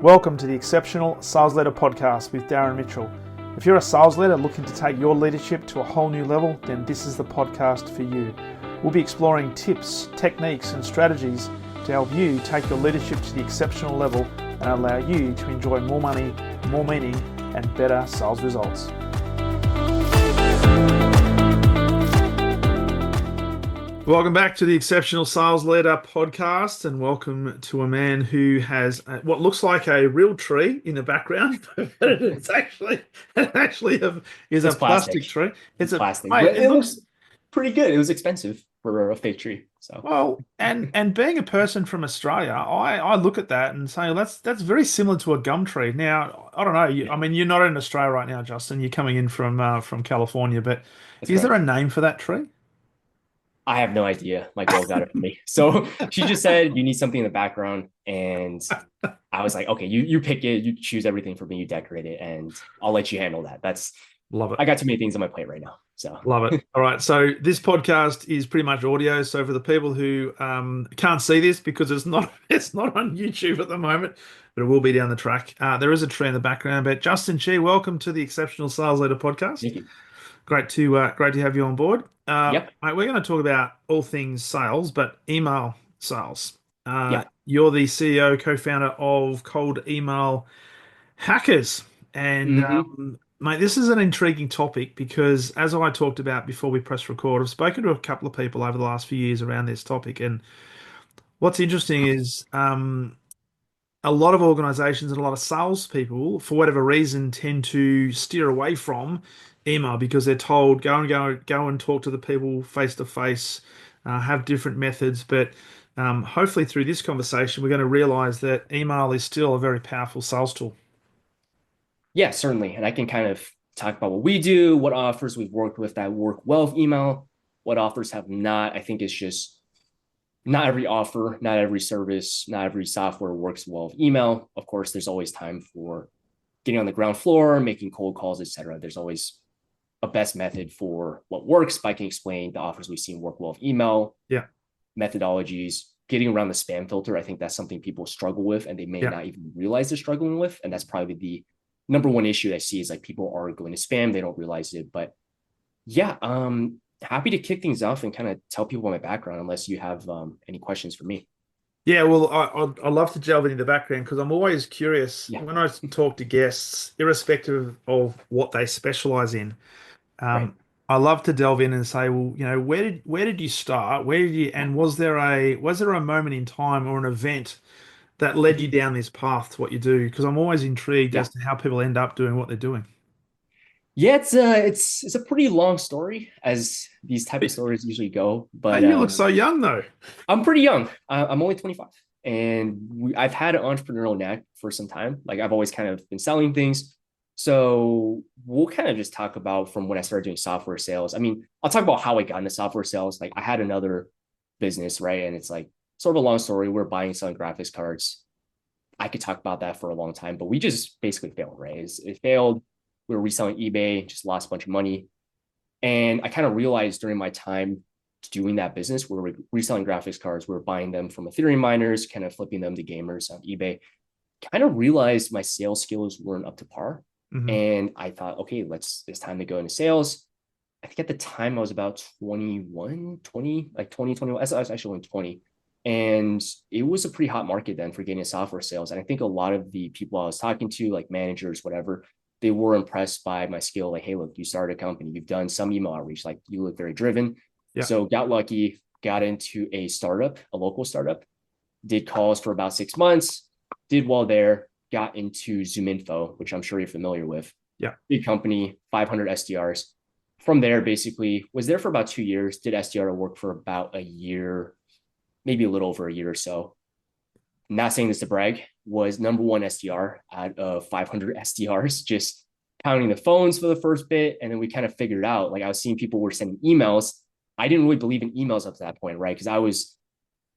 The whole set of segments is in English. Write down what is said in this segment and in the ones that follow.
Welcome to the Exceptional Sales Leader Podcast with Darren Mitchell. If you're a sales leader looking to take your leadership to a whole new level, then this is the podcast for you. We'll be exploring tips, techniques, and strategies to help you take your leadership to the exceptional level and allow you to enjoy more money, more meaning, and better sales results. Welcome back to the Exceptional Sales Leader Podcast, and welcome to a man who has what looks like a real tree in the background, but it's actually is a plastic tree. It's plastic. Mate, it looks pretty good. It was expensive for a fake tree. So well, and being a person from Australia, I look at that and say that's very similar to a gum tree. Now I don't know. I mean, you're not in Australia right now, Justin. You're coming in from California, but is there a name for that tree? I have no idea. My girl got it for me. So she just said, you need something in the background. And I was like, okay, you pick it, you choose everything for me, you decorate it, and I'll let you handle that. Love it. I got too many things on my plate right now. So love it. All right. So this podcast is pretty much audio. So for the people who can't see this because it's not on YouTube at the moment, but it will be down the track. There is a tree in the background. But Justin Chi, welcome to the Exceptional Sales Leader Podcast. Thank you. Great to have you on board. Yep. Mate, we're going to talk about all things sales, but email sales. You're the CEO, co-founder of Cold Email Hackers. And mate, this is an intriguing topic because as I talked about before we press record, I've spoken to a couple of people over the last few years around this topic. And what's interesting is a lot of organizations and a lot of salespeople, for whatever reason, tend to steer away from email because they're told go and talk to the people face to face, have different methods. But hopefully through this conversation, we're going to realize that email is still a very powerful sales tool. Yeah, certainly. And I can kind of talk about what we do, what offers we've worked with that work well with email, what offers have not. I think it's just not every offer, not every service, not every software works well with email. Of course, there's always time for getting on the ground floor, making cold calls, etc. There's always a best method for what works, but I can explain the offers we've seen work well with email, methodologies, getting around the spam filter. I think that's something people struggle with and they may not even realize they're struggling with. And that's probably the number one issue I see is like people are going to spam, they don't realize it. But happy to kick things off and kind of tell people my background unless you have any questions for me. Yeah, well, I'd love to delve into the background because I'm always curious when I talk to guests, irrespective of what they specialize in. I love to delve in and say, well, you know, where did you start? And was there a moment in time or an event that led you down this path to what you do? Because I'm always intrigued as to how people end up doing what they're doing. Yeah, it's a pretty long story, as these type of stories usually go. But you look so young, though. I'm pretty young. I'm only 25, and I've had an entrepreneurial knack for some time. Like I've always kind of been selling things. So we'll kind of just talk about from when I started doing software sales. I mean, I'll talk about how I got into software sales. Like I had another business, right? And it's like sort of a long story. We're buying and selling graphics cards. I could talk about that for a long time, but we just basically failed, right? It failed. We were reselling eBay, just lost a bunch of money. And I kind of realized during my time doing that business, we were reselling graphics cards. We were buying them from Ethereum miners, kind of flipping them to gamers on eBay. Kind of realized my sales skills weren't up to par. And I thought, okay, it's time to go into sales. I think at the time I was about 21. I was actually only 20. And it was a pretty hot market then for getting into software sales. And I think a lot of the people I was talking to, like managers, whatever, they were impressed by my skill. Like, hey, look, you started a company, you've done some email outreach, like you look very driven. So got lucky, got into a local startup, did calls for about 6 months, did well there, got into ZoomInfo, which I'm sure you're familiar with. Big company, 500 SDRs. From there, basically was there for about 2 years, did SDR work for about a year, maybe a little over a year or so. Not saying this to brag, was number one SDR out of 500 SDRs, just counting the phones for the first bit. And then we kind of figured out, like I was seeing people were sending emails. I didn't really believe in emails up to that point, right? Because I was,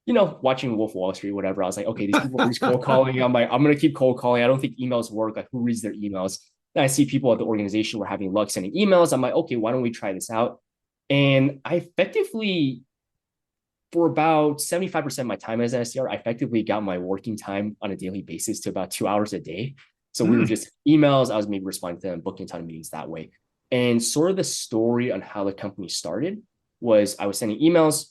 watching Wolf of Wall Street, whatever. I was like, okay, these people are just cold calling. I'm like, I'm going to keep cold calling. I don't think emails work. Like who reads their emails? Then I see people at the organization were having luck sending emails. I'm like, okay, why don't we try this out? And I effectively for about 75% of my time as an SDR, I effectively got my working time on a daily basis to about 2 hours a day. So we were just emails. I was maybe responding to them, booking a ton of meetings that way. And sort of the story on how the company started was I was sending emails,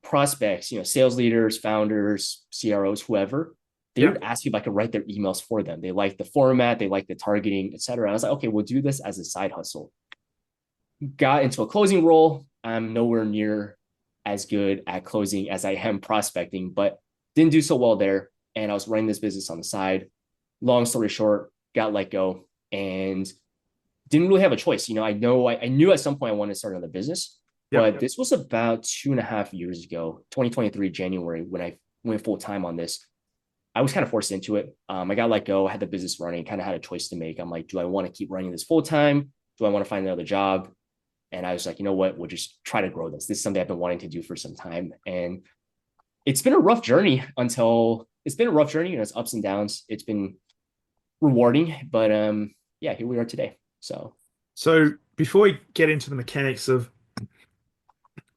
prospects, sales leaders, founders, CROs, whoever. They would ask you if I could write their emails for them. They like the format, they like the targeting, et cetera. And I was like, okay, we'll do this as a side hustle. Got into a closing role. I'm nowhere near as good at closing as I am prospecting, but didn't do so well there. And I was running this business on the side. Long story short, got let go and didn't really have a choice. I knew at some point I wanted to start another business, but this was about 2.5 years ago, 2023, January, when I went full time on this. I was kind of forced into it. I got let go, I had the business running, kind of had a choice to make. I'm like, do I want to keep running this full time? Do I want to find another job? And I was like, you know what? We'll just try to grow this. This is something I've been wanting to do for some time. And it's been a rough journey it's ups and downs. It's been rewarding, but yeah, here we are today. So before we get into the mechanics of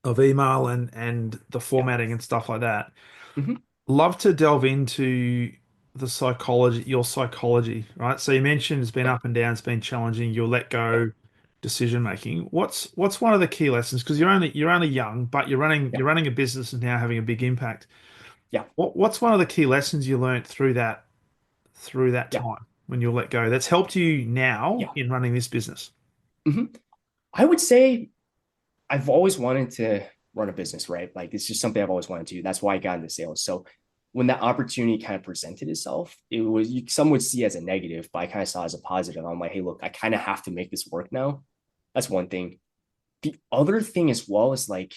email and the formatting and stuff like that, love to delve into your psychology, right? So you mentioned it's been up and down, it's been challenging, you'll let go decision making. What's one of the key lessons? Because you're only young, but you're running a business and now having a big impact. Yeah. What's one of the key lessons you learned through that Yeah. time when you let go that's helped you now Yeah. in running this business? I would say I've always wanted to run a business, right? Like it's just something I've always wanted to do. That's why I got into sales. So when that opportunity kind of presented itself, it was some would see as a negative, but I kind of saw it as a positive. I'm like, hey, look, I kind of have to make this work now. That's one thing. The other thing as well is like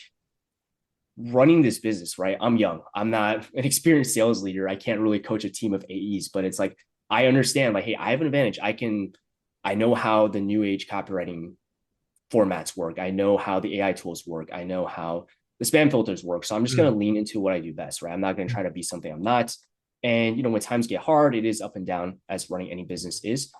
running this business, right? I'm young. I'm not an experienced sales leader. I can't really coach a team of AEs, but it's like I understand, like, hey, I have an advantage. I know how the new age copywriting formats work. I know how the AI tools work. I know how the spam filters work. So I'm just going to lean into what I do best, right? I'm not going to try to be something I'm not. And, when times get hard, it is up and down as running any business is.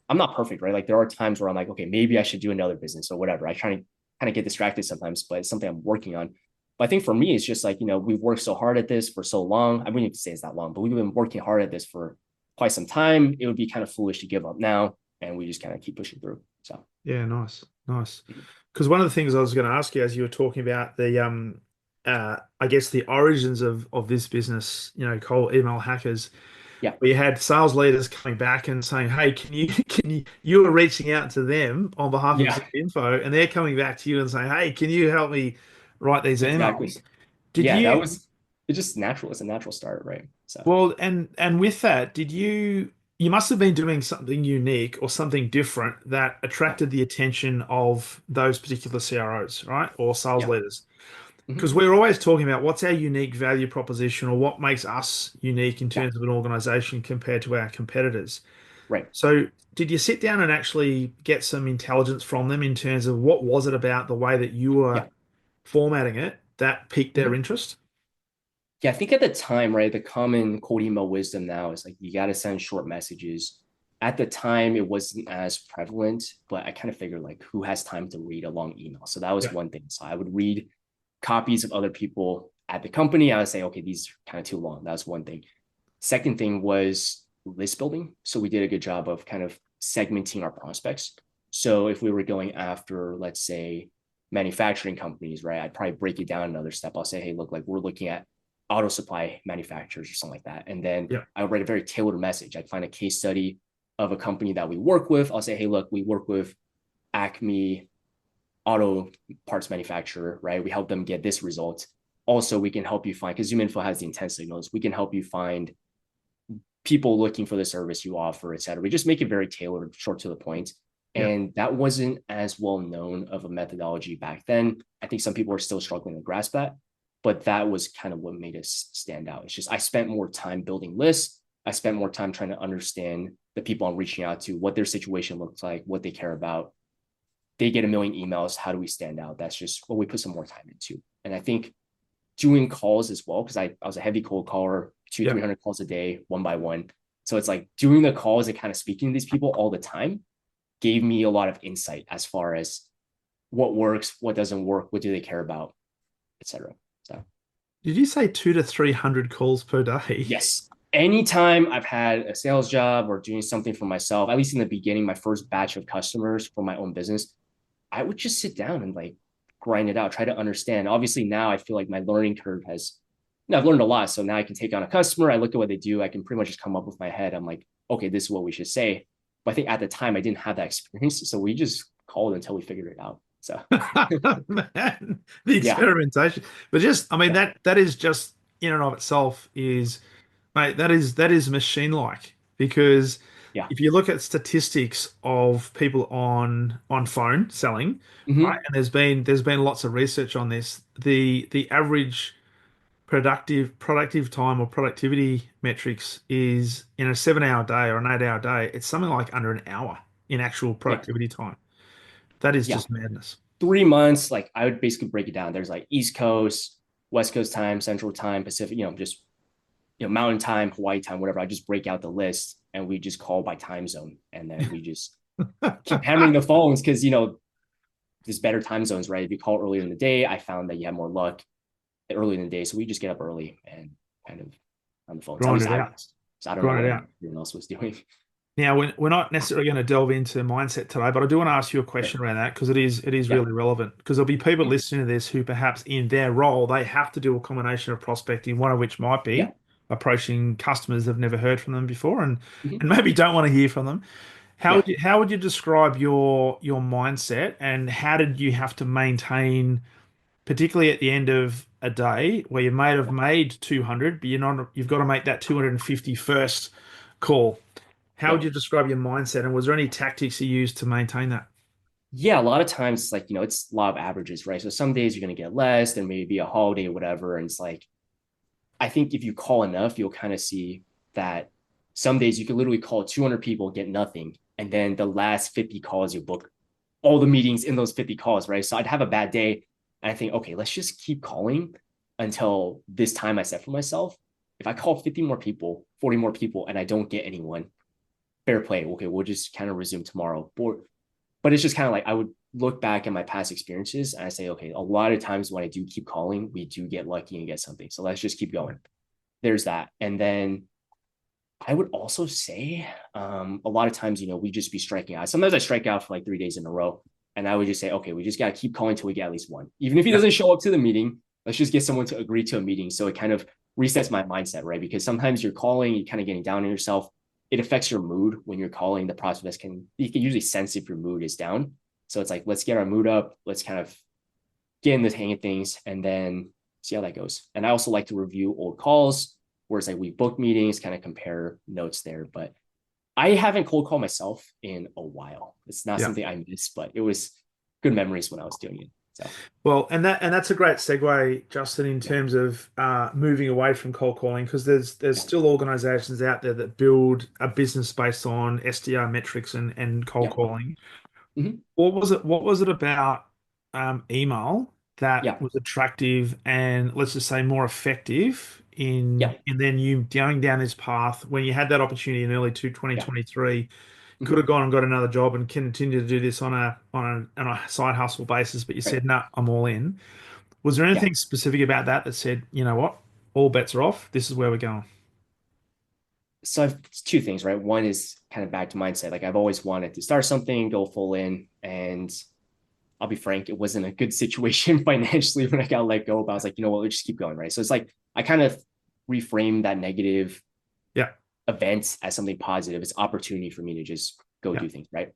I'm not perfect, right? Like there are times where I'm like, okay, maybe I should do another business or whatever. I try to kind of get distracted sometimes, but it's something I'm working on. But I think for me, it's just like, we've worked so hard at this for so long. I wouldn't even say it's that long, but we've been working hard at this for quite some time. It would be kind of foolish to give up now. And we just kind of keep pushing through. So Yeah, nice. Because one of the things I was going to ask you as you were talking about the I guess the origins of this business, cold email hackers. yeah, We had sales leaders coming back and saying, "Hey, you were reaching out to them on behalf of yeah, ZipInfo, and they're coming back to you and saying, "Hey, can you help me write these exactly. emails?" Did Yeah, you it's just natural. It's a natural start, right? So Well, and with that, did you must have been doing something unique or something different that yeah, attracted the attention of those particular CROs, right? Or sales yeah, leaders. Because mm-hmm. we're always talking about what's our unique value proposition or what makes us unique in Yeah, terms of an organization compared to our competitors. right. So, did you sit down and actually get some intelligence from them in terms of what was it about the way that you were Yeah. formatting it that piqued their Mm-hmm. interest? Yeah, I think at the time, right, the common cold email wisdom now is like you got to send short messages. At the time, it wasn't as prevalent, but I kind of figured like who has time to read a long email? So that was Yeah. one thing. So I would read copies of other people at the company. I would say, okay, these are kind of too long. That was one thing. Second thing was list building. So we did a good job of kind of segmenting our prospects. So if we were going after, let's say, manufacturing companies, right, I'd probably break it down another step. I'll say, hey, look, like we're looking at auto supply manufacturers or something like that. And then Yeah. I would write a very tailored message. I'd find a case study of a company that we work with. I'll say, hey, look, we work with Acme auto parts manufacturer, right? We help them get this result. Also, we can help you find, because ZoomInfo has the intent signals, we can help you find people looking for the service you offer, et cetera. We just make it very tailored, short to the point. Yeah. And that wasn't as well known of a methodology back then. I think some people are still struggling to grasp that, but that was kind of what made us stand out. It's just I spent more time building lists. I spent more time trying to understand the people I'm reaching out to, what their situation looks like, what they care about. They get a million emails. How do we stand out? That's just what we put some more time into. And I think doing calls as well, because I was a heavy cold caller, Yeah. 300 calls a day, one by one. So it's like doing the calls and kind of speaking to these people all the time gave me a lot of insight as far as what works, what doesn't work, what do they care about. etc. So Did you say 200 to 300 calls per day? yes, anytime I've had a sales job or doing something for myself, at least in the beginning, my first batch of customers for my own business, I would just sit down and like grind it out, try to understand. Obviously, now I feel like my learning curve has, I've learned a lot. So now I can take on a customer. I look at what they do. I can pretty much just come up with my head. I'm like, okay, this is what we should say. But I think at the time I didn't have that experience. So we just called until we figured it out. So Man, the yeah, experimentation. But just, I mean, yeah, that is just in and of itself is, mate, that is machine-like because yeah. if you look at statistics of people on phone selling, right, Mm-hmm. and there's been lots of research on this, the average productive time or productivity metrics is in a 7 hour day or an 8 hour day, it's something like under an hour in actual Yeah, productivity time. That is yeah. just madness. 3 months, like I would basically break it down. There's like East Coast, West Coast time, Central time, Pacific, just Mountain time, Hawaii time, whatever. I just break out the list and we just call by time zone. And then we just keep hammering the phones because there's better time zones, right? If you call earlier in the day, I found that you have more luck early in the day. So we just get up early and kind of on the phones. At Grind least it I out. was. So I don't know Grind what it out. everyone else was doing. Now, we're not necessarily going to delve into mindset today, but I do want to ask you a Sure. question around that because it is Yeah. really relevant. Because there'll be people Mm-hmm. listening to this who perhaps in their role they have to do a combination of prospecting, one of which might Yeah. be approaching customers that have never heard from them before and Mm-hmm. and maybe don't want to hear from them. How Yeah. would you describe your mindset and how did you have to maintain, particularly at the end of a day where you may have Yeah. made 200, but you've got to make that 250 first call. How Yeah. would you describe your mindset, and was there any tactics you used to maintain that? Yeah, a lot of times it's like, it's law of averages, right? So some days you're going to get less, there may be a holiday or whatever. And it's like, I think if you call enough, you'll kind of see that some days you could literally call 200 people, get nothing. And then the last 50 calls, you book all the meetings in those 50 calls, right? So I'd have a bad day. And I think, okay, let's just keep calling until this time I set for myself. If I call 50 more people, 40 more people, and I don't get anyone, fair play. Okay, we'll just kind of resume tomorrow. But it's just kind of like I would look back at my past experiences and I say, okay, a lot of times when I do keep calling, we do get lucky and get something. So let's just keep going. There's that. And then I would also say a lot of times, we just be striking out. Sometimes I strike out for like 3 days in a row. And I would just say, okay, we just got to keep calling until we get at least one. Even if he Yeah. doesn't show up to the meeting, let's just get someone to agree to a meeting. So it kind of resets my mindset, right? Because sometimes you're calling, you're kind of getting down on yourself. It affects your mood when you're calling. The prospect you can usually sense if your mood is down. So it's like, let's get our mood up. Let's kind of get in the hang of things and then see how that goes. And I also like to review old calls, where it's like we book meetings, kind of compare notes there. But I haven't cold called myself in a while. It's not Yeah. something I miss, but it was good memories when I was doing it. So Well, and that's a great segue, Justin, in yeah, terms of moving away from cold calling, because there's yeah, still organizations out there that build a business based on SDR metrics and cold yeah, calling. mm-hmm. What was it about email that Yeah, was attractive and let's just say more effective yeah, in then you going down this path when you had that opportunity in early yeah, 2023, could mm-hmm. have gone and got another job and continue to do this on a side hustle basis, but you Right, said, "No, I'm all in." Was there yeah. anything specific about that said, you know what, all bets are off, this is where we're going? So I've two things, right? One is kind of back to mindset. Like I've always wanted to start something, go full in, and I'll be frank, it wasn't a good situation financially when I got let go. But I was like, you know what, we'll just keep going, right? So it's like I kind of reframed that negative Yeah, event as something positive. It's opportunity for me to just go yeah, do things, right?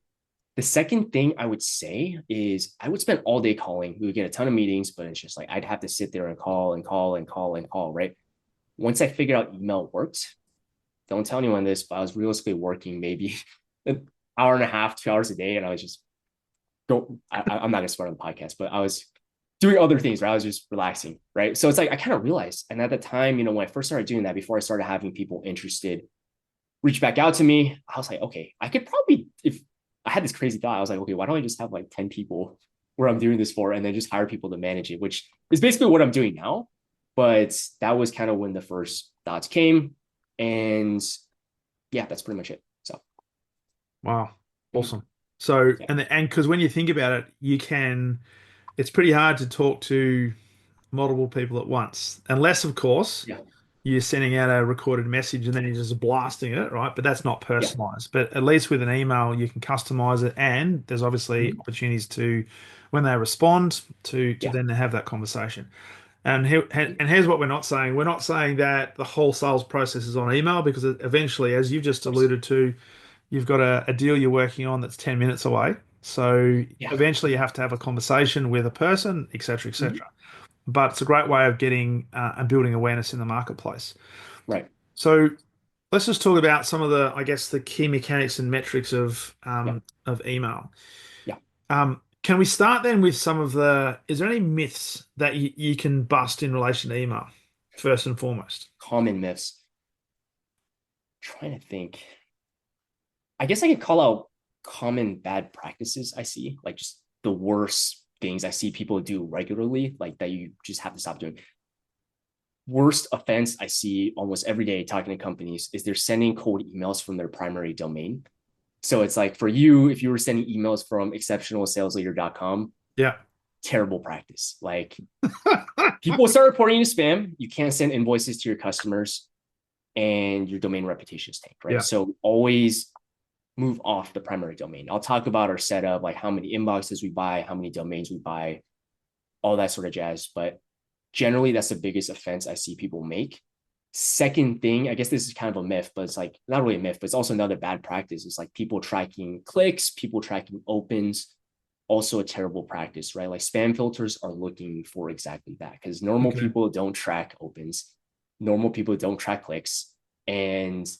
The second thing I would say is I would spend all day calling. We would get a ton of meetings, but it's just like I'd have to sit there and call and call and call and call, right? Once I figured out email worked, don't tell anyone this, but I was realistically working maybe an hour and a half, 2 hours a day, and I was just I'm not gonna swear on the podcast, but I was doing other things, right? I was just relaxing, right? So it's like I kind of realized, and at the time, when I first started doing that, before I started having people interested reach back out to me, I was like, okay, I could probably, if I had this crazy thought, I was like, okay, why don't I just have like 10 people where I'm doing this for and then just hire people to manage it, which is basically what I'm doing now. But that was kind of when the first thoughts came. And yeah, that's pretty much it. So, wow, mhm, awesome. So yeah, and because when you think about it, it's pretty hard to talk to multiple people at once, unless, of course, Yeah. you're sending out a recorded message and then you're just blasting it, right? But that's not Yeah. personalized. But at least with an email, you can customize it, and there's obviously Mhm. opportunities to, when they respond, to Yeah. then have that conversation. And here's what we're not saying. We're not saying that the whole sales process is on email, because eventually, as you've just Of course. alluded to, you've got a deal you're working on that's 10 minutes away. So Yeah. eventually you have to have a conversation with a person, et cetera, et Mhm. cetera. But it's a great way of getting and building awareness in the marketplace. Right. So let's just talk about some of the, I guess, the key mechanics and metrics Yeah. of email. Yeah. Can we start then with some of the, is there any myths that you can bust in relation to email, first and foremost? Common myths. Trying to think. I guess I could call out common bad practices I see, like just the worst things I see people do regularly, like that you just have to stop doing. Worst offense I see almost every day talking to companies is they're sending cold emails from their primary domain. So it's like for you, if you were sending emails from exceptionalsalesleader.com, Yeah. terrible practice. Like people start reporting you spam, you can't send invoices to your customers, and your domain reputation is tanked, right? Yeah. So always move off the primary domain. I'll talk about our setup, like how many inboxes we buy, how many domains we buy, all that sort of jazz. But generally, that's the biggest offense I see people make. Second thing, I guess this is kind of a myth, but it's like not really a myth, but it's also another bad practice. It's like people tracking clicks, people tracking opens, also a terrible practice, right? Like spam filters are looking for exactly that, because normal Okay. people don't track opens, normal people don't track clicks, and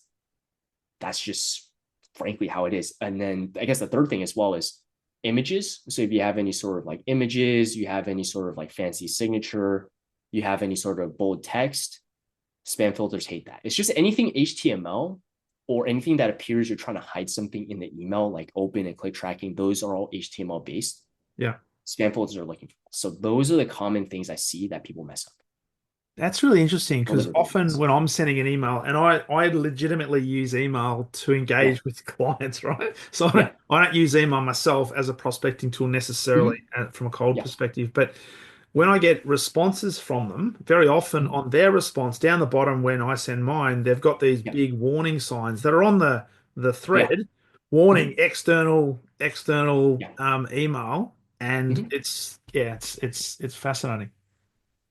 that's just frankly how it is. And then I guess the third thing as well is images. So if you have any sort of like images, you have any sort of like fancy signature, you have any sort of bold text, spam filters hate that. It's just anything HTML or anything that appears you're trying to hide something in the email, like open and click tracking, those are all HTML based. Yeah. Spam filters are looking for. So those are the common things I see that people mess up. That's really interesting, because Deliberately, often yes. when I'm sending an email, and I legitimately use email to Yeah. engage with clients, right? So Yeah. I don't use email myself as a prospecting tool necessarily Mm-hmm. from a cold Yeah. perspective, but when I get responses from them, very often Mm-hmm. on their response down the bottom when I send mine, they've got these Yeah. big warning signs that are on the Yeah. thread, warning Mm-hmm. external Yeah. email, and Mm-hmm. it's fascinating.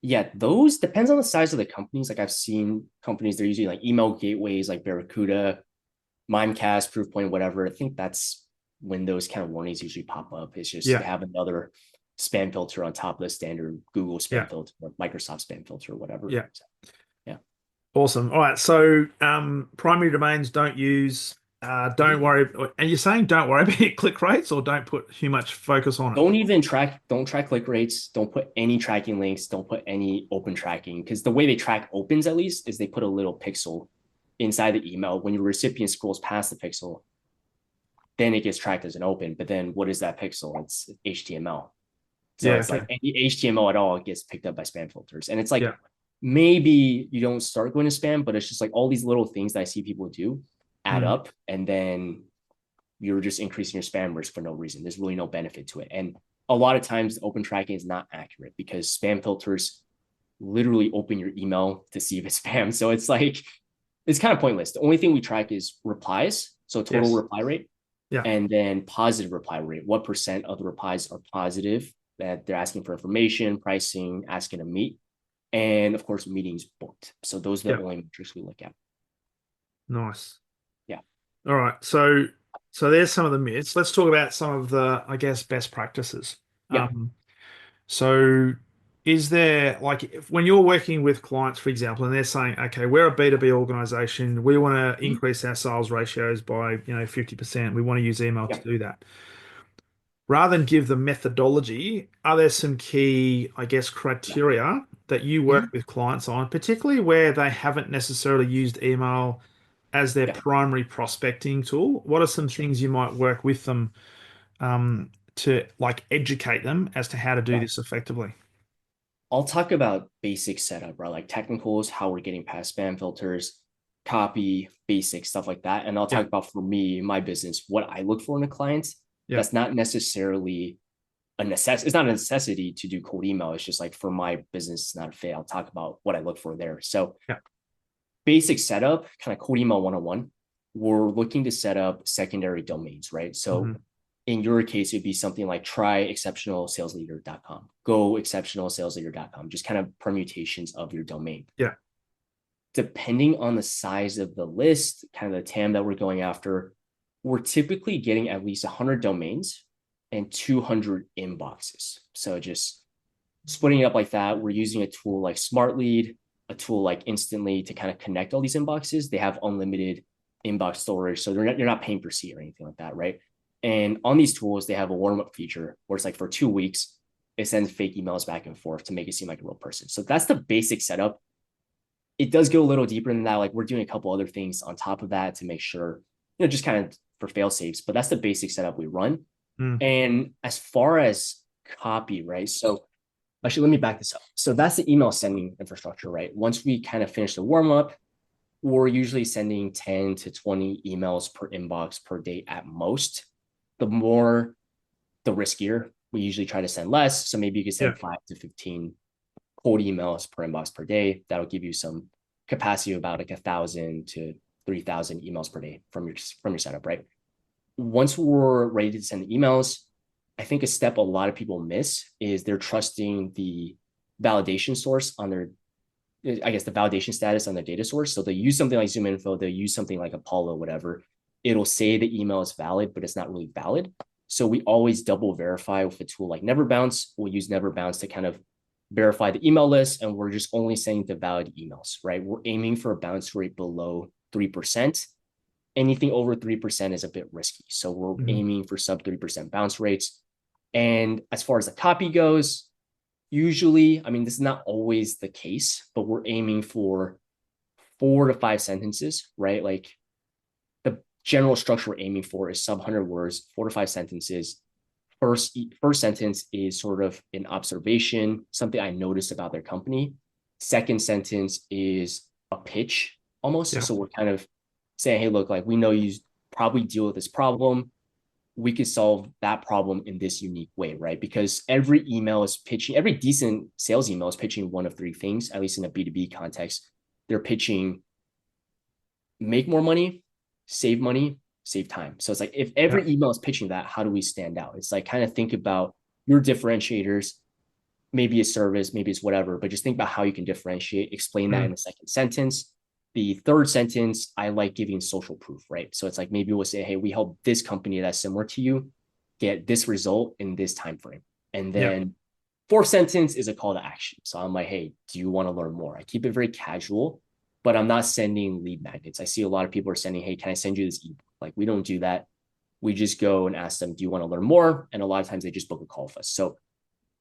Yeah, those depends on the size of the companies. Like I've seen companies, they're using like email gateways like Barracuda, Mimecast, Proofpoint, whatever. I think that's when those kind of warnings usually pop up. It's just they Yeah, have another spam filter on top of the standard Google yeah, spam filter or Microsoft spam filter or whatever. yeah. So, yeah. Awesome. All right. So, primary domains don't use, don't Mhm. worry. And you're saying don't worry about click rates, or don't put too much focus on it. Don't track click rates. Don't put any tracking links. Don't put any open tracking, because the way they track opens at least is they put a little pixel inside the email. When your recipient scrolls past the pixel, then it gets tracked as an open. But then what is that pixel? It's HTML. So Yeah. it's Okay. like any HTML at all gets picked up by spam filters. And it's like Yeah. maybe you don't start going to spam, but it's just like all these little things that I see people do add Mm. up, and then you're just increasing your spam risk for no reason. There's really no benefit to it. And a lot of times open tracking is not accurate because spam filters literally open your email to see if it's spam. So it's like it's kind of pointless. The only thing we track is replies, so total Yes. reply rate, Yeah. and then positive reply rate. What percent of the replies are positive, that they're asking for information, pricing, asking to meet, and of course, meetings booked. So those are Yeah. the only metrics we look at. Nice. Yeah. All right. So there's some of the myths. Let's talk about some of the, I guess, best practices. Yeah. Um, so is there, like, when you're working with clients, for example, and they're saying, okay, we're a B2B organization, we want to Mhm. increase our sales ratios by, 50%. We want to use email to Yeah. do that. Rather than give the methodology, are there some key, I guess, Yeah. criteria that you work Mhm. with clients on, particularly where they haven't necessarily used email as their Yeah. primary prospecting tool? What are some Sure. things you might work with them to like educate them as to how to do Yeah. this effectively? I'll talk about basic setup, right? Like technicals, how we're getting past spam filters, copy, basic stuff like that. And I'll Yeah, talk about for me, my business, what I look for in a client. yeah, That's not necessarily a necessity. It's not a necessity to do cold email. It's just like for my business, it's not a fit. I'll talk about what I look for there. So Yeah. basic setup, kind of cold email 101. We're looking to set up secondary domains, right? So in your case, it'd be something like tryexceptionalsalesleader.com, goexceptionalsalesleader.com, just kind of permutations of your domain. Yeah. Depending on the size of the list, kind of the TAM that we're going after, we're typically getting at least 100 domains and 200 inboxes. So just splitting it up like that, we're using a tool like SmartLead, a tool like Instantly to kind of connect all these inboxes. They have unlimited inbox storage, so you're not paying per seat or anything like that, right? And on these tools, they have a warm-up feature where it's like for 2 weeks, it sends fake emails back and forth to make it seem like a real person. So that's the basic setup. It does go a little deeper than that. Like we're doing a couple other things on top of that to make sure, just kind of for fail safes, but that's the basic setup we run. And as far as copy, right? So actually, let me back this up. So that's the email sending infrastructure, right? Once we kind of finish the warm up, we're usually sending 10 to 20 emails per inbox per day at most. The more, the riskier. We usually try to send less. So maybe you could send 5 to 15 cold emails per inbox per day. That'll give you some capacity of about like 1,000 to 3,000 emails per day from your setup, right? Once we're ready to send the emails, I think a step a lot of people miss is they're trusting the validation source on their, I guess, the validation status on their data source. So they use something like ZoomInfo, they'll use something like Apollo, whatever. It'll say the email is valid, but it's not really valid. So we always double verify with a tool like NeverBounce. We'll use NeverBounce to kind of verify the email list, and we're just only sending the valid emails, right? We're aiming for a bounce rate below 3%. Anything over 3% is a bit risky. So we're aiming for sub 3% bounce rates. And as far as the copy goes, usually, I mean, this is not always the case, but we're aiming for 4 to 5 sentences, right? Like the general structure we're aiming for is sub 100 words, 4 to 5 sentences. First sentence is sort of an observation, something I noticed about their company. Second sentence is a pitch almost. So we're kind of saying, hey, look, like we know you probably deal with this problem. We could solve that problem in this unique way, right? Because every email is pitching, every decent sales email is pitching one of 3 things, at least in a B2B context. They're pitching make more money, save time. So it's like, if every email is pitching that, how do we stand out? It's like, kind of think about your differentiators, maybe a service, maybe it's whatever, but just think about how you can differentiate, explain that in the second sentence. The third sentence, I like giving social proof, right? So it's like, maybe we'll say, hey, we helped this company that's similar to you get this result in this time frame. And then fourth sentence is a call to action. So I'm like, hey, do you want to learn more? I keep it very casual, but I'm not sending lead magnets. I see a lot of people are sending, hey, can I send you this ebook? Like, we don't do that. We just go and ask them, do you want to learn more? And a lot of times they just book a call with us. So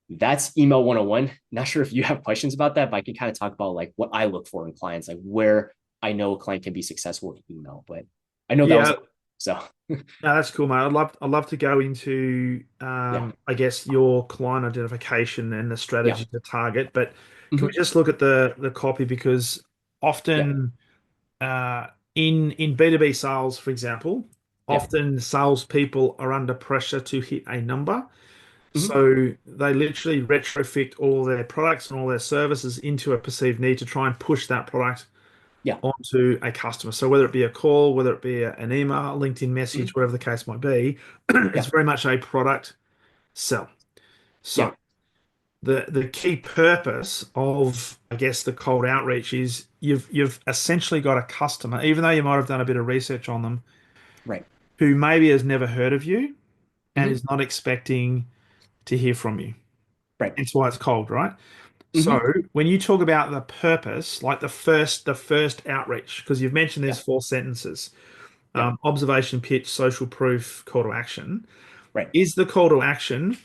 that's email 101. Not sure if you have questions about that, but I can kind of talk about like what I look for in clients, like where I know a client can be successful with email. But I know that was so. No, that's cool, mate. I'd love to go into I guess your client identification and the strategy to target. But can we just look at the copy, because often in B2B sales, for example, often salespeople are under pressure to hit a number. So they literally retrofit all their products and all their services into a perceived need to try and push that product onto a customer. So whether it be a call, whether it be an email, LinkedIn message, whatever the case might be, it's very much a product sell. So the key purpose of, I guess, the cold outreach is you've essentially got a customer, even though you might have done a bit of research on them, who maybe has never heard of you and is not expecting to hear from you. That's why it's cold, right? So when you talk about the purpose, like the first outreach, because you've mentioned there's 4 sentences, observation, pitch, social proof, call to action. Is the call to action,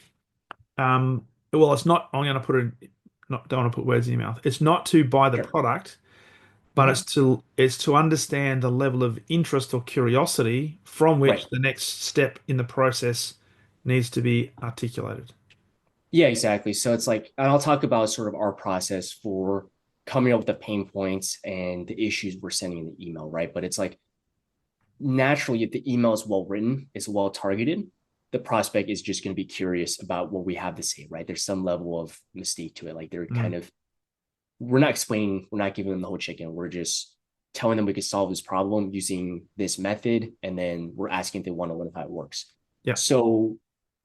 well, it's not, I'm going to put it, not, don't want to put words in your mouth. It's not to buy the product, but it's to understand the level of interest or curiosity from which the next step in the process needs to be articulated. Yeah, exactly. So it's like, and I'll talk about sort of our process for coming up with the pain points and the issues we're sending in the email, right? But it's like, naturally, if the email is well written, it's well targeted, the prospect is just going to be curious about what we have to say, right? There's some level of mystique to it. Like they're kind of, we're not explaining, we're not giving them the whole chicken. We're just telling them we could solve this problem using this method. And then we're asking if they want to learn how it works. Yeah. So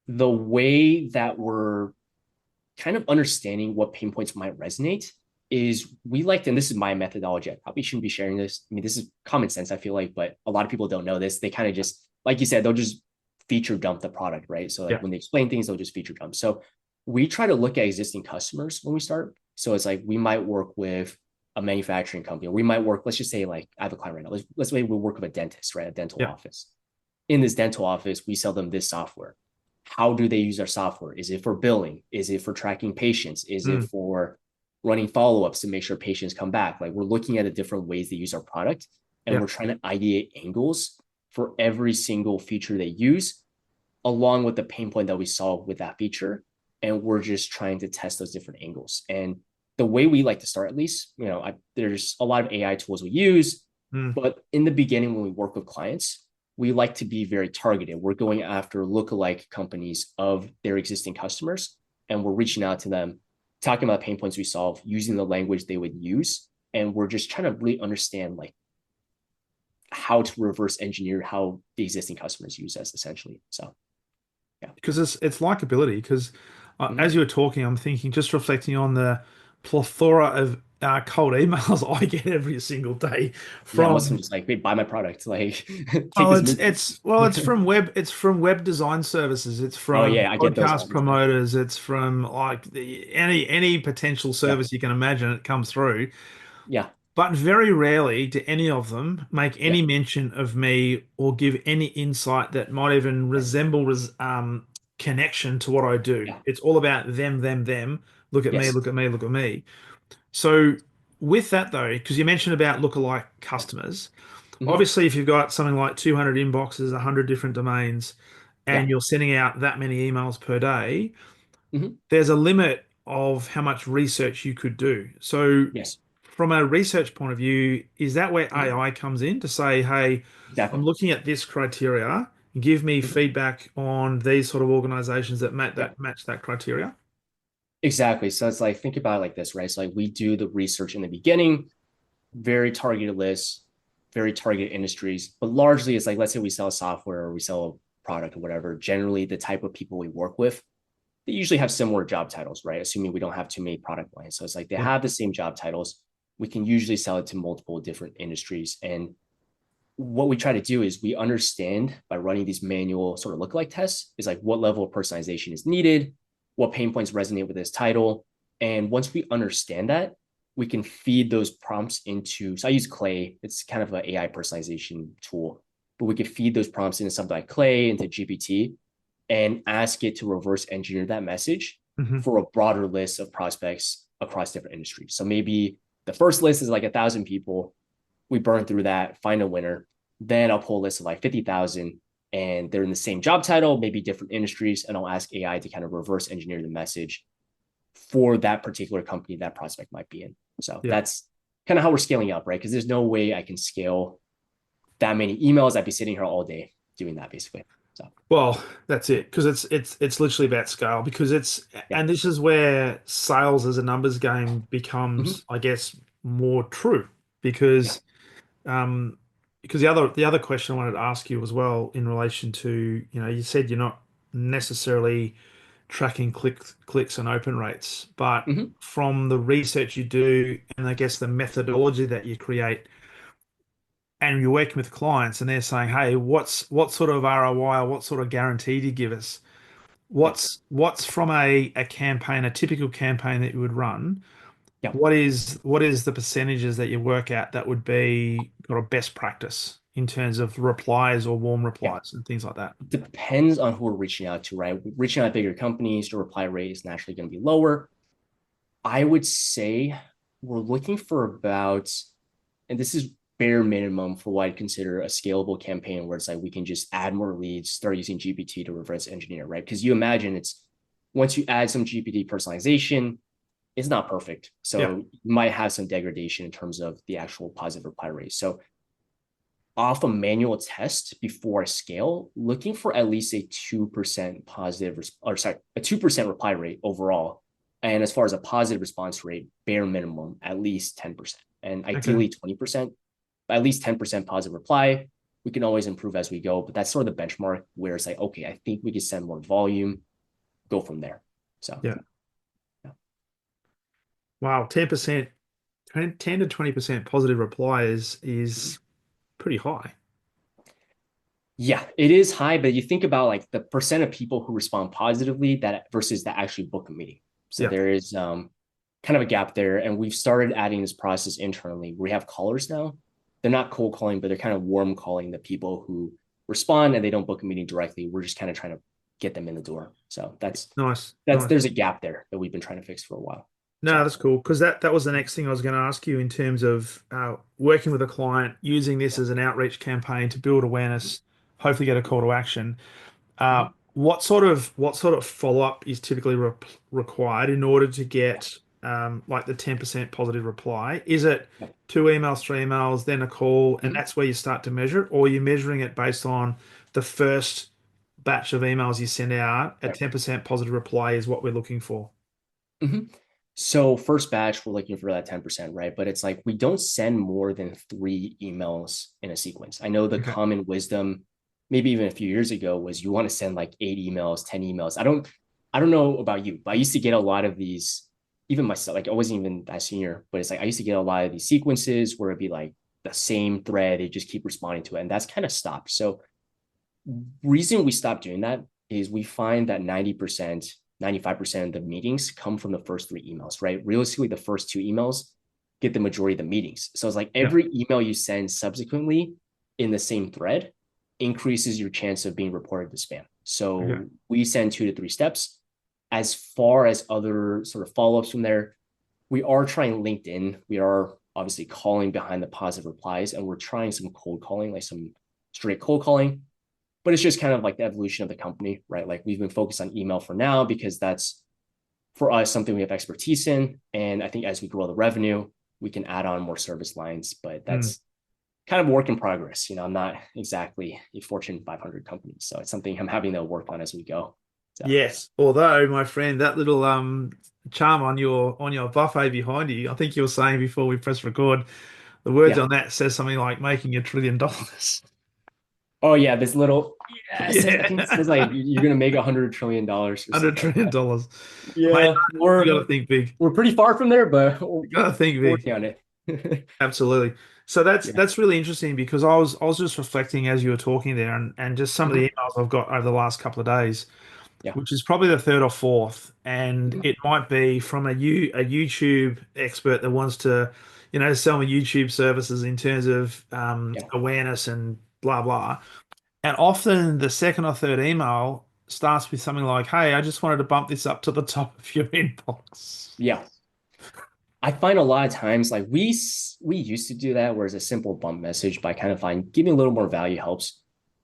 the way that we're kind of understanding what pain points might resonate is we like to, and this is my methodology. I probably shouldn't be sharing this. I mean, this is common sense, I feel like, but a lot of people don't know this. They kind of just, like you said, they'll just feature dump the product, right? So like when they explain things, they'll just feature dump. So we try to look at existing customers when we start. So it's like we might work with a manufacturing company, or we might work, let's just say like I have a client right now. Let's say we work with a dentist, right? A dental office. In this dental office, we sell them this software. How do they use our software? Is it for billing? Is it for tracking patients? Is it for running follow-ups to make sure patients come back? Like we're looking at the different ways they use our product, and we're trying to ideate angles for every single feature they use, along with the pain point that we solve with that feature. And we're just trying to test those different angles. And the way we like to start, at least, there's a lot of AI tools we use, but in the beginning, when we work with clients, we like to be very targeted. We're going after lookalike companies of their existing customers, and we're reaching out to them, talking about pain points we solve, using the language they would use. And we're just trying to really understand like how to reverse engineer how the existing customers use us, essentially. So, yeah. Because it's likability. Because as you were talking, I'm thinking, just reflecting on the plethora of cold emails I get every single day Yeah, most of them from. just like, wait, buy my product. Like, take Oh, this it's move. it's well, it's from web design services. It's Oh from yeah, I get those all podcast the time. promoters. It's from like any potential Yeah, service you can imagine. It comes through, yeah, but very rarely do any of them make yeah, any mention of me or give any insight that might even resemble connection to what I do. yeah. It's all about them, them, them. Look at me, Yes. look at me, look at me. So with that though, because you mentioned about lookalike Yeah. customers, Hmm. obviously if you've got something like 200 inboxes, 100 different domains, and Yeah. you're sending out that many emails per day, Hmm. there's a limit of how much research you could do. So Yes. from a research point of view, is that where Hmm. AI comes in to say, hey, Exactly. I'm looking at this criteria, give me Hmm. feedback on these sort of organizations that Yeah. match that criteria? Exactly. So it's like, think about it like this, right? So like we do the research in the beginning, very targeted lists, very targeted industries, but largely it's like, let's say we sell software or we sell a product or whatever. Generally, the type of people we work with, they usually have similar job titles, right? Assuming we don't have too many product lines. So it's like they Yeah. have the same job titles. We can usually sell it to multiple different industries. And what we try to do is we understand by running these manual sort of lookalike tests is like what level of personalization is needed, what pain points resonate with this title. And once we understand that, we can feed those prompts into, so I use Clay. It's kind of an AI personalization tool, but we could feed those prompts into something like Clay, into GPT, and ask it to reverse engineer that message Hmm. for a broader list of prospects across different industries. So maybe the first list is like 1,000 people. We burn through that, find a winner. Then I'll pull a list of like 50,000 and they're in the same job title, maybe different industries. And I'll ask AI to kind of reverse engineer the message for that particular company that prospect might be in. So Yeah. that's kind of how we're scaling up, right? Because there's no way I can scale that many emails. I'd be sitting here all day doing that basically. So, Well, that's it, because it's literally about scale. Because yeah. and this is where sales as a numbers game Mm-hmm. becomes, I guess, more true. Yeah. Because um, because the other question I wanted to ask you as well in relation to, you said you're not necessarily tracking clicks and open rates, but Mm-hmm. from the research you do and I guess the methodology that you create, and you're working with clients and they're saying, hey, what sort of ROI or what sort of guarantee do you give us? Yeah. What's from a campaign, a typical campaign that you would run? Yeah. What is the percentages that you work at that would be kind of best practice in terms of replies or warm Yeah. replies and things like that? Depends on who we're reaching out to, right? Reaching out to bigger companies, the reply rate is naturally going to be lower. I would say we're looking for about, and this is bare minimum for what I'd consider a scalable campaign where it's like we can just add more leads, start using GPT to reverse engineer, right? Because you imagine it's once you add some GPT personalization, it's not perfect. Yeah. So you might have some degradation in terms of the actual positive reply rate. So off a manual test before I scale, looking for at least a 2% a 2% reply rate overall. And as far as a positive response rate, bare minimum, at least 10%, and ideally 20%, at least 10% positive reply. We can always improve as we go, but that's sort of the benchmark where it's like, okay, I think we can send more volume, go from there. So, yeah. Wow, 10%, 10 to 20% positive reply is pretty high. Yeah, it is high, but you think about like the percent of people who respond positively that versus that actually book a meeting. So Yeah. there is kind of a gap there. And we've started adding this process internally. We have callers now. They're not cold calling, but they're kind of warm calling the people who respond and they don't book a meeting directly. We're just kind of trying to get them in the door. So Nice. there's a gap there that we've been trying to fix for a while. No, that's cool because that was the next thing I was going to ask you in terms of working with a client, using this as an outreach campaign to build awareness, hopefully get a call to action. What sort of follow up is typically required in order to get like the 10% positive reply? Is it 2 emails, 3 emails, then a call, and that's where you start to measure it, or are you measuring it based on the first batch of emails you send out? A 10% positive reply is what we're looking for. So first batch, we're looking for that 10%, right? But it's like we don't send more than 3 emails in a sequence. I know the common wisdom, maybe even a few years ago, was you want to send like 8 emails, 10 emails. I don't know about you, but I used to get a lot of these, even myself, like I wasn't even that senior, but it's like I used to get a lot of these sequences where it'd be like the same thread, they just keep responding to it. And that's kind of stopped. So reason we stopped doing that is we find that 90%, 95% of the meetings come from the first 3 emails, right? Realistically, the first 2 emails get the majority of the meetings. So it's like every email you send subsequently in the same thread increases your chance of being reported to spam. So we send 2 to 3 steps. As far as other sort of follow-ups from there, we are trying LinkedIn. We are obviously calling behind the positive replies, and we're trying some cold calling, like some straight cold calling. But it's just kind of like the evolution of the company, right? Like we've been focused on email for now because that's for us something we have expertise in. And I think as we grow the revenue, we can add on more service lines, but that's kind of a work in progress. I'm not exactly a Fortune 500 company. So it's something I'm having to work on as we go. So. Yes. Although, my friend, that little charm on your buffet behind you, I think you were saying before we press record, the words on that says something like making $1 trillion. Oh yeah, this little Yeah. I think it says like you're gonna make $100 trillion or $100 something. trillion. Yeah, You gotta think big. We're pretty far from there, but You gotta think we're big. working on it. Absolutely. So that's really interesting because I was just reflecting as you were talking there and just some of the emails I've got over the last couple of days, which is probably the third or fourth, and it might be from a YouTube expert that wants to, sell me YouTube services in terms of awareness and blah blah. And often the second or third email starts with something like, "Hey, I just wanted to bump this up to the top of your inbox." Yeah. I find a lot of times like we used to do that where it's a simple bump message, but I kind of find giving a little more value helps.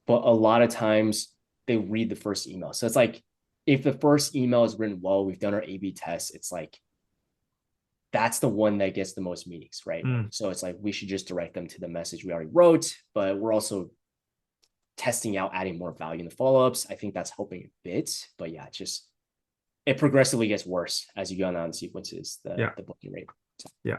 But a lot of times they read the first email. So it's like if the first email is written well, we've done our A/B test, it's like that's the one that gets the most meetings, right? So it's like we should just direct them to the message we already wrote, but we're also testing out adding more value in the follow-ups. I think that's helping a bit, but yeah, it progressively gets worse as you go on sequences, the booking rate. So. Yeah.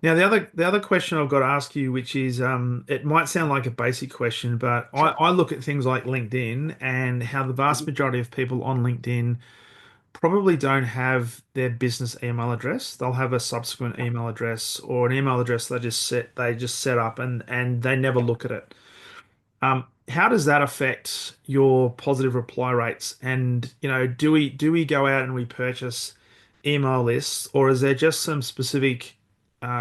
Now the other question I've got to ask you, which is it might sound like a basic question, but I look at things like LinkedIn and how the vast majority of people on LinkedIn probably don't have their business email address. They'll have a subsequent email address or an email address they just set up and they never look at it. How does that affect your positive reply rates? And do we go out and we purchase email lists, or is there just some specific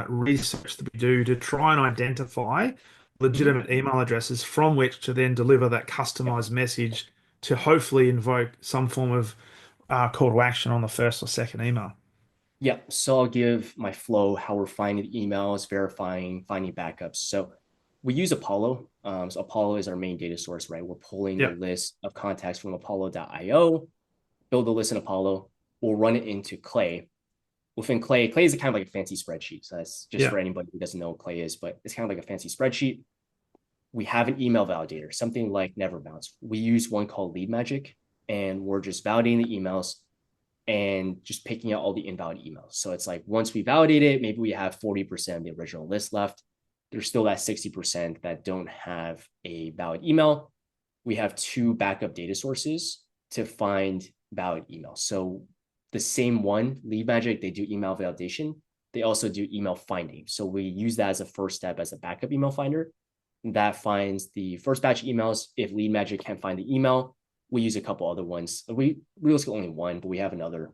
research that we do to try and identify legitimate email addresses from which to then deliver that customized message to hopefully invoke some form of call to action on the first or second email? Yeah, so I'll give my flow, how we're finding emails, verifying, finding backups. So we use Apollo. So Apollo is our main data source, right? We're pulling the list of contacts from apollo.io, build a list in Apollo. We'll run it into Clay. Within Clay is kind of like a fancy spreadsheet. So that's just for anybody who doesn't know what Clay is, but it's kind of like a fancy spreadsheet. we have an email validator, something like Neverbounce. We use one called Lead Magic, and we're just validating the emails and just picking out all the invalid emails. So it's like once we validate it, maybe we have 40% of the original list left. There's still that 60% that don't have a valid email. We have 2 backup data sources to find valid emails. So the same one, Lead Magic, they do email validation. They also do email finding. So we use that as a first step as a backup email finder that finds the first batch of emails. If Lead Magic can't find the email, we use a couple other ones. We realistically only one, but we have another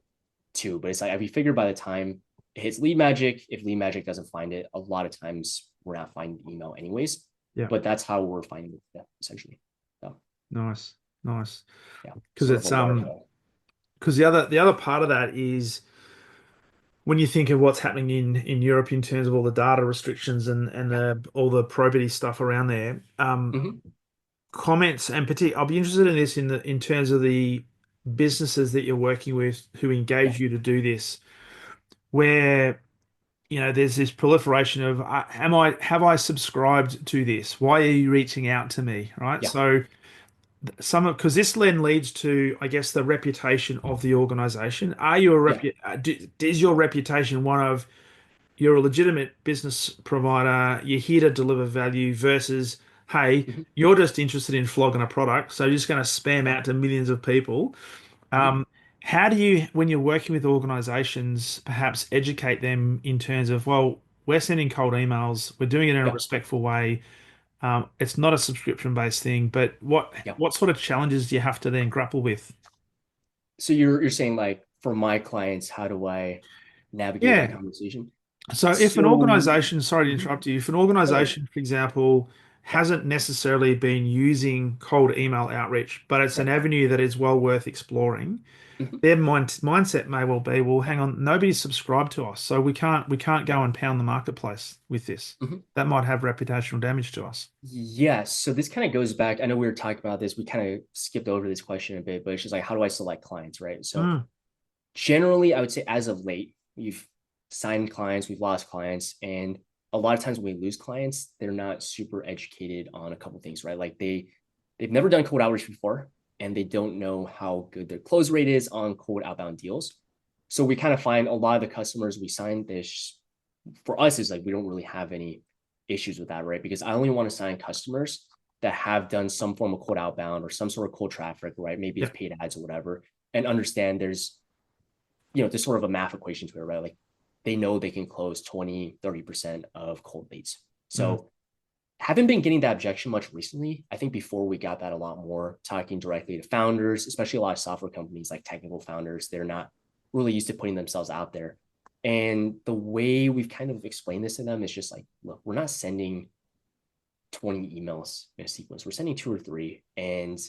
2. But it's like, we figure by the time it hits Lead Magic, if Lead Magic doesn't find it, a lot of times we're not finding the email anyways. Yeah. But that's how we're finding it, essentially. So, nice. Yeah. Because it's because the other part of that is when you think of what's happening in Europe in terms of all the data restrictions and all the probity stuff around there, comments and I'll be interested in this in terms of the businesses that you're working with who engage you to do this, where there's this proliferation of have I subscribed to this? Why are you reaching out to me? Right. So because this then leads to, I guess, the reputation of the organization. Are you is your reputation one of you're a legitimate business provider, you're here to deliver value versus, hey, you're just interested in flogging a product, so you're just going to spam out to millions of people. How do you, when you're working with organizations, perhaps educate them in terms of, well, we're sending cold emails, we're doing it in a respectful way. It's not a subscription-based thing, but what sort of challenges do you have to then grapple with? So you're saying, like, for my clients, how do I navigate that conversation? So if an organization, sorry to interrupt you, if an organization, for example, hasn't necessarily been using cold email outreach, but it's an avenue that is well worth exploring, their mindset may well be, well, hang on, nobody's subscribed to us, so we can't go and pound the marketplace with this. That might have reputational damage to us. Yes. So this kind of goes back. I know we were talking about this. We kind of skipped over this question a bit, but it's just like, how do I select clients, right? So generally, I would say as of late, we've signed clients, we've lost clients, and a lot of times when we lose clients, they're not super educated on a couple things, right? Like they've never done cold outreach before, and they don't know how good their close rate is on cold outbound deals. So we kind of find a lot of the customers we sign this for us is like, we don't really have any issues with that, right? Because I only want to sign customers that have done some form of cold outbound or some sort of cold traffic, right? Maybe it's paid ads or whatever, and understand there's, there's sort of a math equation to it, right? Like they know they can close 20, 30% of cold leads. So haven't been getting that objection much recently. I think before we got that a lot more, talking directly to founders, especially a lot of software companies, like technical founders, they're not really used to putting themselves out there. And the way we've kind of explained this to them is just like, look, we're not sending 20 emails in a sequence. We're sending 2 or 3. And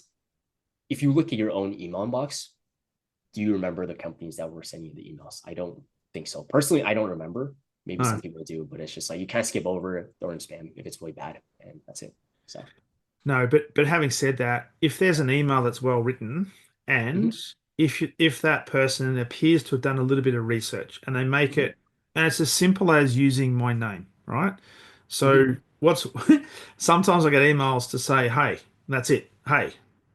if you look at your own email inbox, do you remember the companies that were sending you the emails? I don't think so. Personally, I don't remember. Maybe some people do, but it's just like you kind of skip over it, throw in spam if it's really bad, and that's it. So no, but having said that, if there's an email that's well written, and if that person appears to have done a little bit of research and they make it, and it's as simple as using my name, right? So sometimes I get emails to say, hey, that's it, hey,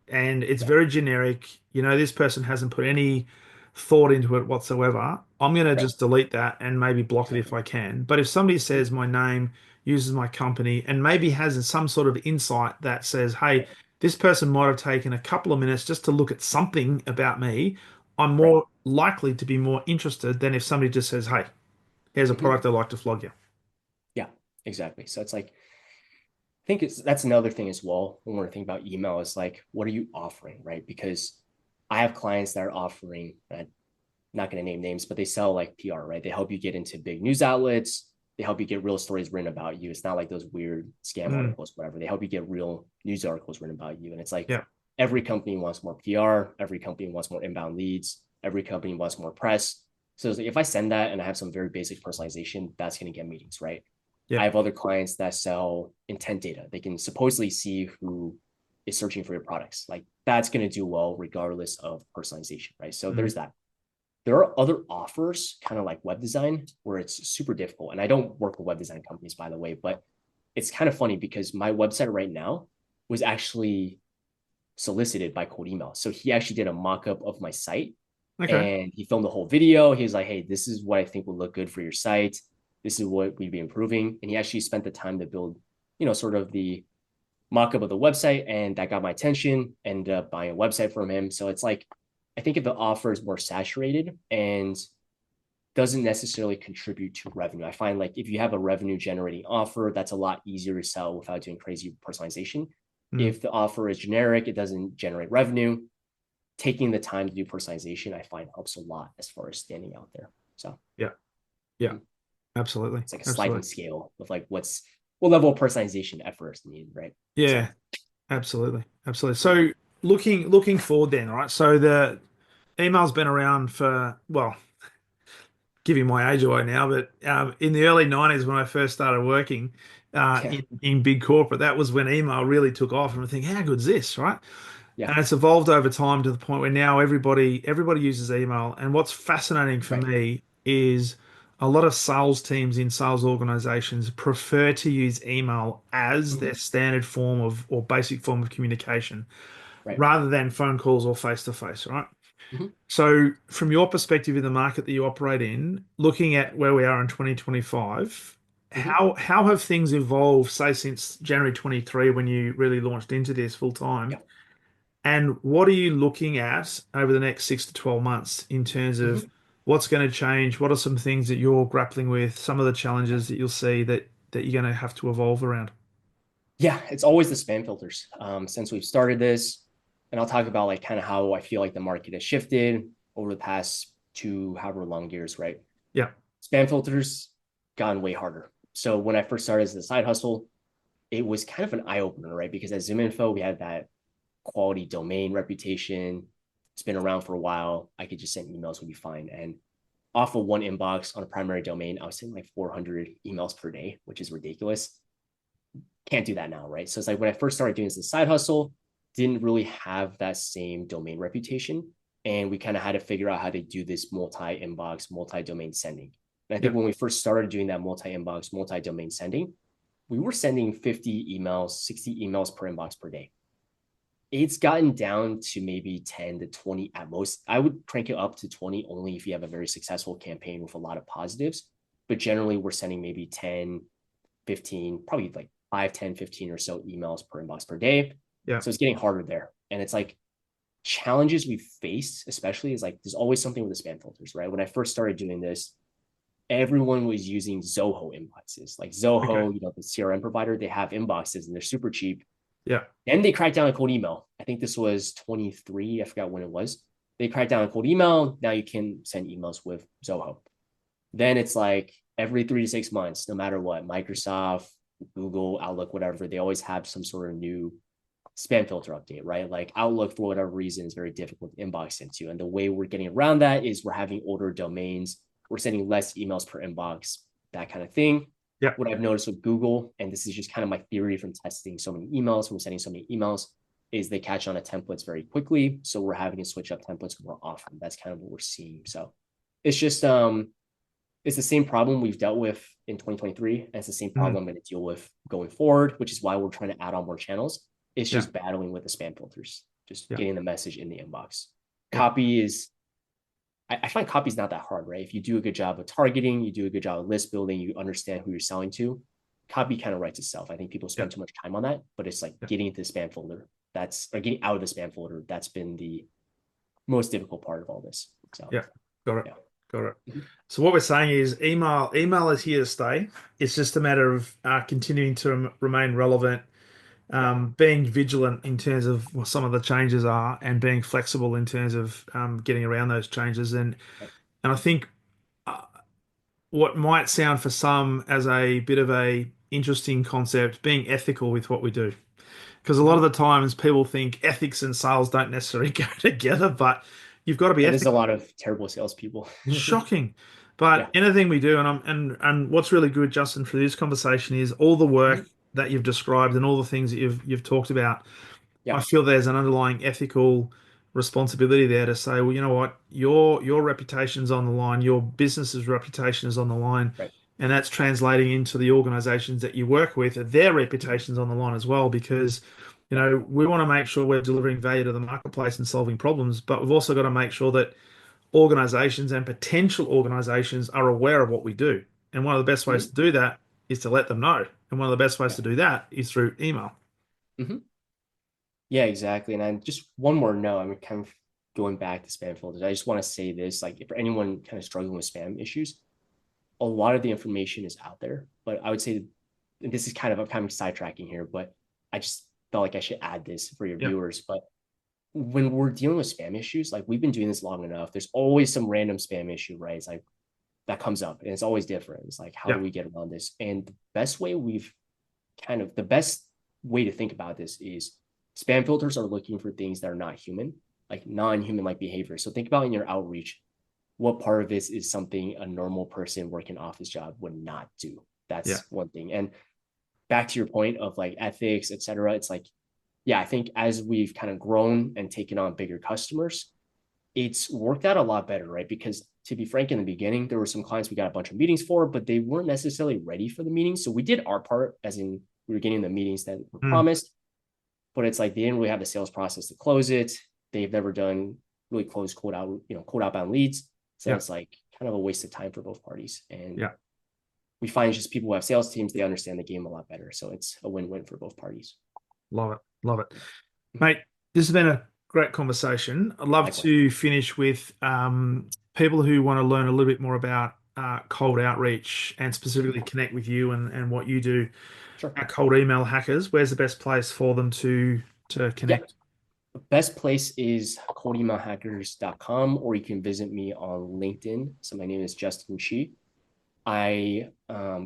and it's very generic. This person hasn't put any thought into it whatsoever. I'm going to just delete that and maybe block it if I can. But if somebody says my name, uses my company, and maybe has some sort of insight that says, hey, this person might have taken a couple of minutes just to look at something about me, I'm more likely to be more interested than if somebody just says, hey, here's a product I'd like to flog you. Yeah, exactly. So it's like, I think that's another thing as well when we're thinking about email is like, what are you offering, right? Because I have clients that are offering, I'm not going to name names, but they sell like PR, right? They help you get into big news outlets. They help you get real stories written about you. It's not like those weird scam articles, whatever. They help you get real news articles written about you. And it's like every company wants more PR. Every company wants more inbound leads. Every company wants more press. So it's like, if I send that and I have some very basic personalization, that's going to get meetings, right? I have other clients that sell intent data. They can supposedly see who is searching for your products. Like that's going to do well regardless of personalization, right? So there's that. There are other offers, kind of like web design, where it's super difficult. And I don't work with web design companies, by the way, but it's kind of funny because my website right now was actually solicited by cold email. So he actually did a mock-up of my site Okay. and he filmed the whole video. He was like, hey, this is what I think will look good for your site. This is what we'd be improving. And he actually spent the time to build, sort of the mock-up of the website, and that got my attention. Ended up buying a website from him. So it's like, I think if the offer is more saturated and doesn't necessarily contribute to revenue, I find like if you have a revenue generating offer, that's a lot easier to sell without doing crazy personalization. Mm. If the offer is generic, it doesn't generate revenue. Taking the time to do personalization, I find helps a lot as far as standing out there. So Yeah. Yeah. Absolutely. it's like a sliding Absolutely. scale of like what level of personalization effort is needed, right? So Yeah. Absolutely. Absolutely. So looking forward then, right? So the email's been around for, well, giving my age away now, but in the early 90s when I first started working yeah, in big corporate, that was when email really took off. And I think, how good's this, right? yeah, And it's evolved over time to the point where now everybody uses email. And what's fascinating for right, me is a lot of sales teams in sales organizations prefer to use email as mm-hmm. their standard form of or basic form of communication Right, rather than phone calls or face to face, right? mm-hmm. So, from your perspective in the market that you operate in, looking at where we are in 2025, Mm-hmm. how have things evolved, say, since January 23 when you really launched into this full time? Yeah, And what are you looking at over the next 6 to 12 months in terms mm-hmm. of what's going to change? What are some things that you're grappling with? Some of the challenges that you'll see that you're going to have to evolve around? Yeah, it's always the spam filters. Since we've started this, and I'll talk about like kind of how I feel like the market has shifted over the past two however long years, right? Yeah, Spam filters gotten way harder. So when I first started as a side hustle, it was kind of an eye opener, right? Because at ZoomInfo, we had that quality domain reputation. It's been around for a while. I could just send emails, would be fine. And off of one inbox on a primary domain, I was sending like 400 emails per day, which is ridiculous. Can't do that now, right? So it's like when I first started doing this as a side hustle, didn't really have that same domain reputation. And we kind of had to figure out how to do this multi inbox, multi domain sending. And I yeah, think when we first started doing that multi inbox, multi domain sending, we were sending 50 emails, 60 emails per inbox per day. It's gotten down to maybe 10 to 20 at most. I would crank it up to 20 only if you have a very successful campaign with a lot of positives. But generally, we're sending maybe 10, 15, probably like 5, 10, 15 or so emails per inbox per day. yeah, So it's getting harder there. And it's like challenges we face, especially is like there's always something with the spam filters, right? When I first started doing this, everyone was using Zoho inboxes. Like okay, Zoho, the CRM provider, they have inboxes and they're super cheap. yeah, And they cracked down on cold email. I think this was 23. I forgot when it was. They cracked down on cold email. Now you can send emails with Zoho. Then it's like every 3 to 6 months, no matter what, Microsoft, Google, Outlook, whatever, they always have some sort of new spam filter update, right? Like Outlook, for whatever reason, is very difficult to inbox into. And the way we're getting around that is we're having older domains, we're sending less emails per inbox, that kind of thing. yeah, What I've noticed with Google, and this is just kind of my theory from testing so many emails, from sending so many emails, is they catch on to templates very quickly. So we're having to switch up templates more often. That's kind of what we're seeing. So it's just it's the same problem we've dealt with in 2023, and it's the same mm, problem I'm going to deal with going forward, which is why we're trying to add on more channels. It's yeah, just battling with the spam filters, just yeah, getting the message in the inbox. yeah, Copy is, I find copy is not that hard, right? If you do a good job of targeting, you do a good job of list building, you understand who you're selling to, copy kind of writes itself. I think people yeah, spend too much time on that, but it's like yeah, getting into the spam folder. Or getting out of the spam folder. That's been the most difficult part of all this. So, yeah. Got it. yeah. Got it. Mhm. So what we're saying is email is here to stay. It's just a matter of continuing to remain relevant, Yeah. being vigilant in terms of what some of the changes are, and being flexible in terms of getting around those changes. Right. And I think uh, what might sound for some as a bit of a interesting concept, being ethical with what we do. Because a lot of Mhm. the times people think ethics and sales don't necessarily go together, but you've got to be Yeah, there's a ethical. lot of terrible salespeople. Shocking. But Yeah. anything we do, and what's really good, Justin, for this conversation is all the work Mhm. that you've described and all the things that you've talked about. Yeah. I feel there's an underlying ethical responsibility there to say, well, you know what, your reputation's on the line, your business's reputation is on the line. Right. and that's translating into the organizations that you work with, their reputations on the line as well, because we want to make sure we're delivering value to the marketplace and solving problems, but we've also got to make sure that organizations and potential organizations are aware of what we do. And one of the best ways to do that is to let them know. And one of the best ways to do that is through email. Mm-hmm. Yeah, exactly. And then just one more note, I'm kind of going back to spam filters. I just want to say this, like if anyone kind of struggling with spam issues, a lot of the information is out there, but I would say, and this is I'm kind of sidetracking here, but I just felt like I should add this for your viewers. But when we're dealing with spam issues, like we've been doing this long enough, there's always some random spam issue, right? It's like that comes up and it's always different. It's like, how do we get around this? And the best way to think about this is spam filters are looking for things that are not human, like non-human like behavior. So think about in your outreach, what part of this is something a normal person working office job would not do. That's one thing. And back to your point of like ethics, et cetera, it's like, I think as we've kind of grown and taken on bigger customers, it's worked out a lot better, right? Because to be frank, in the beginning, there were some clients we got a bunch of meetings for, but they weren't necessarily ready for the meetings. So we did our part, as in we were getting the meetings that were promised, but it's like they didn't really have the sales process to close it. They've never done really close cold outbound leads. So it's like kind of a waste of time for both parties. And we find just people who have sales teams, they understand the game a lot better. So it's a win-win for both parties. Love it. Love it. Mate, this has been a great conversation. I'd love to finish with people who want to learn a little bit more about cold outreach and specifically connect with you and what you do at Cold Email Hackers. Where's the best place for them to connect? The best place is coldemailhackers.com, or you can visit me on LinkedIn. So my name is Justin Shi. I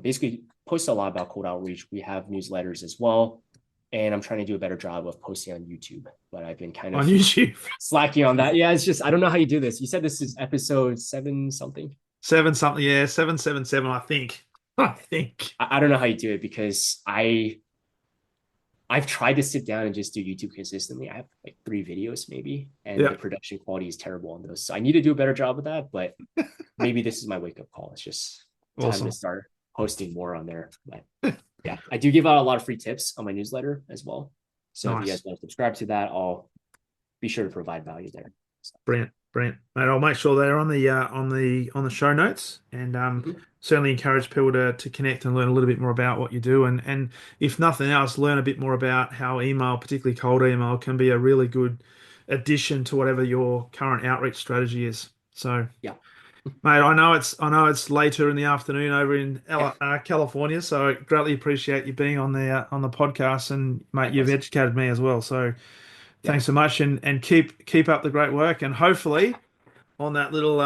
basically post a lot about cold outreach. We have newsletters as well. And I'm trying to do a better job of posting on YouTube, but I've been kind of on YouTube slacking on that. Yeah, it's just, I don't know how you do this. You said this is episode 7 something? 7 something, yeah, 777, I think. I don't know how you do it because I've tried to sit down and just do YouTube consistently. I have like 3 videos maybe, and the production quality is terrible on those. So I need to do a better job of that, but maybe this is my wake-up call. It's just time to start posting more on there. But yeah, I do give out a lot of free tips on my newsletter as well. So if you guys want to subscribe to that, I'll be sure to provide value there. So. Brilliant. Mate, I'll make sure they're on the show notes, and certainly encourage people to connect and learn a little bit more about what you do, and if nothing else, learn a bit more about how email, particularly cold email, can be a really good addition to whatever your current outreach strategy is. So mate, I know it's later in the afternoon over in California, so I greatly appreciate you being on the podcast, and mate, you've educated me as well. So thanks so much, and keep up the great work, and hopefully on that little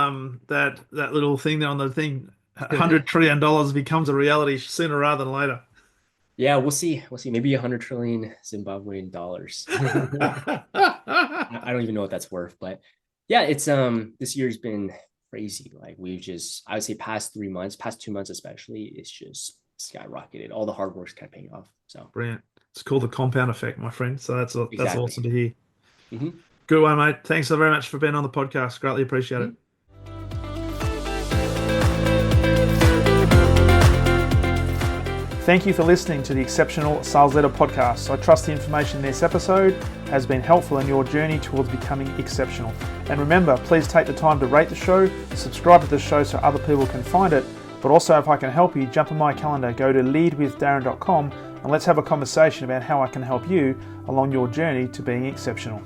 that little thing there on the thing, $100 trillion becomes a reality sooner rather than later. Yeah, we'll see. Maybe 100 trillion Zimbabwean dollars. I don't even know what that's worth, but yeah, it's this year's been crazy. Like I would say past 2 months especially, it's just skyrocketed. All the hard work's kind of paying off. So brilliant. It's called the compound effect, my friend. So that's awesome to hear. Good one, mate. Thanks so very much for being on the podcast. Greatly appreciate it. Thank you for listening to the Exceptional Sales Leader podcast. I trust the information in this episode has been helpful in your journey towards becoming exceptional. And remember, please take the time to rate the show, subscribe to the show so other people can find it. But also, if I can help you, jump on my calendar, go to leadwithdarren.com, and let's have a conversation about how I can help you along your journey to being exceptional.